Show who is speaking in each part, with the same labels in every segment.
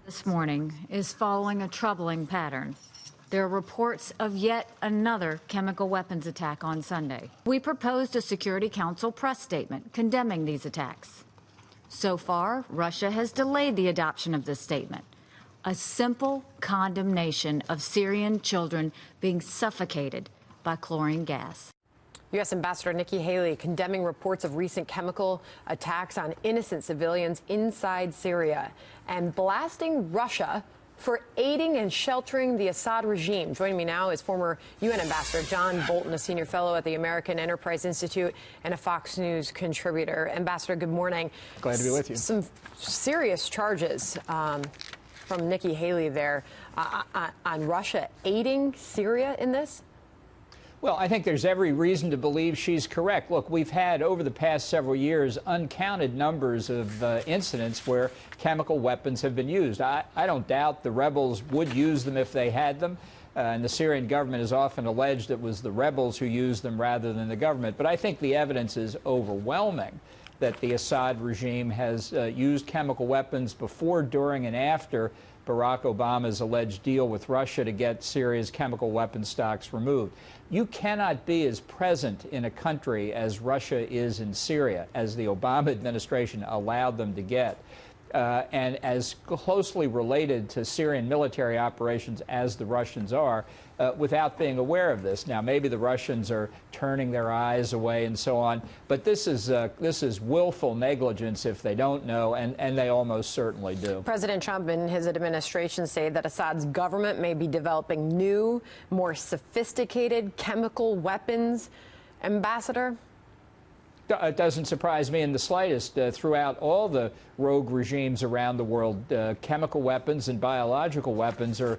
Speaker 1: This morning is following a troubling pattern. There are reports of yet another chemical weapons attack on Sunday. We proposed a Security Council press statement condemning these attacks. So far, Russia has delayed the adoption of this statement, a simple condemnation of Syrian children being suffocated by chlorine gas.
Speaker 2: U.S. Ambassador Nikki Haley condemning reports of recent chemical attacks on innocent civilians inside Syria and blasting Russia for aiding and sheltering the Assad regime. Joining me now is former UN Ambassador John Bolton, a senior fellow at the American Enterprise Institute and a Fox News contributor. Ambassador, good morning.
Speaker 3: Glad to be with you.
Speaker 2: Some serious charges from Nikki Haley there on Russia aiding Syria in this.
Speaker 3: Well, I think there's every reason to believe she's correct. Look, we've had over the past several years uncounted numbers of incidents where chemical weapons have been used. I don't doubt the rebels would use them if they had them. And the Syrian government has often alleged it was the rebels who used them rather than the government. But I think the evidence is overwhelming that the Assad regime has used chemical weapons before, during, and after Barack Obama's alleged deal with Russia to get Syria's chemical weapon stocks removed. You cannot be as present in a country as Russia is in Syria, as the Obama administration allowed them to get, and as closely related to Syrian military operations as the Russians are, without being aware of this. Now, maybe the Russians are turning their eyes away and so on, but this is willful negligence if they don't know, and they almost certainly do.
Speaker 2: President Trump and his administration say that Assad's government may be developing new, more sophisticated chemical weapons. Ambassador?
Speaker 3: It doesn't surprise me in the slightest. Throughout all the rogue regimes around the world, chemical weapons and biological weapons are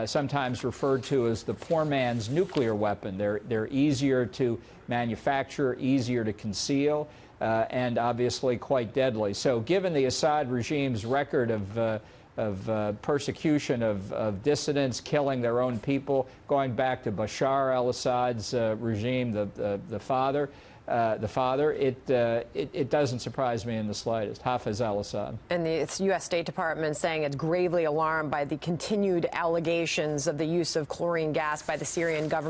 Speaker 3: sometimes referred to as the poor man's nuclear weapon. They're easier to manufacture, easier to conceal, and obviously quite deadly. So given the Assad regime's record of persecution of dissidents, killing their own people, going back to Bashar al-Assad's regime, the father, it doesn't surprise me in the slightest. Hafiz al-Assad.
Speaker 2: And the U.S. State Department saying it's gravely alarmed by the continued allegations of the use of chlorine gas by the Syrian government.